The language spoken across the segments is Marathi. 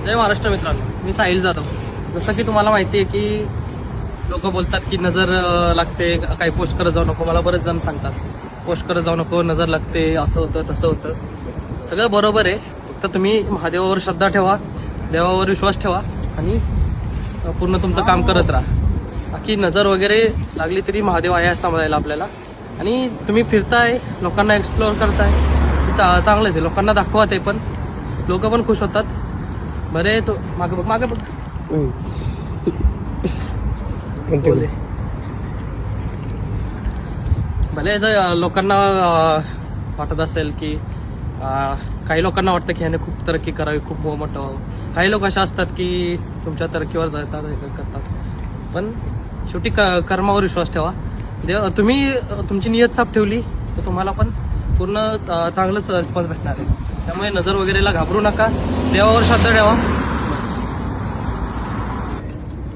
जय महाराष्ट्र मित्रांनो, मी साहिल जाधव. जसं की तुम्हाला माहिती आहे की लोक बोलतात की नजर लागते, काही पोस्ट करत जाऊ नको. मला बरेच जण सांगतात पोस्ट करत जाऊ नको, नजर लागते, असं होतं तसं होतं. सगळं बरोबर आहे, फक्त तुम्ही महादेवावर श्रद्धा ठेवा, देवावर विश्वास ठेवा आणि पूर्ण तुमचं काम करत राहा. बाकी नजर वगैरे लागली तरी महादेव आहे असं समजायला आपल्याला. आणि तुम्ही फिरताय, लोकांना एक्सप्लोअर करताय, चांगलंच आहे. लोकांना दाखवा, ते पण लोक पण खुश होतात. बरे तो मागे बघ, मागे बघ. बोले भले जर लोकांना वाटत असेल की काही लोकांना वाटतं की ह्याने खूप तरक्की करावी, खूप मोठं व्हावं. काही लोक अशा असतात की तुमच्या तरक्कीवर जातात, करतात. पण शेवटी कर्मावर विश्वास ठेवा. तुम्ही तुमची नियत साफ ठेवली तर तुम्हाला पण पूर्ण चांगलंच रिस्पॉन्स भेटणार आहे. त्यामुळे नजर वगैरेला घाबरू नका, देवावर श्रद्धा ठेवा.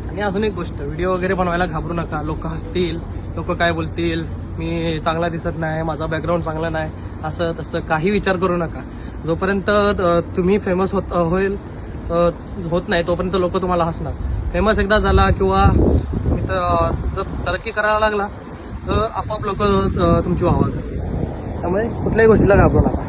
आणि अजून एक गोष्ट, व्हिडिओ वगैरे बनवायला घाबरू नका. लोक हसतील, लोक काय बोलतील, मी चांगला दिसत नाही, माझा बॅकग्राऊंड चांगला नाही, असं तसं काही विचार करू नका. जोपर्यंत तुम्ही फेमस होत नाही तोपर्यंत लोक तुम्हाला हसणार. फेमस एकदा झाला किंवा जर तरक्की करायला लागला तर आपोआप लोक तुमची वाहवा करतील. त्यामुळे कुठल्याही गोष्टीला घाबरू नका.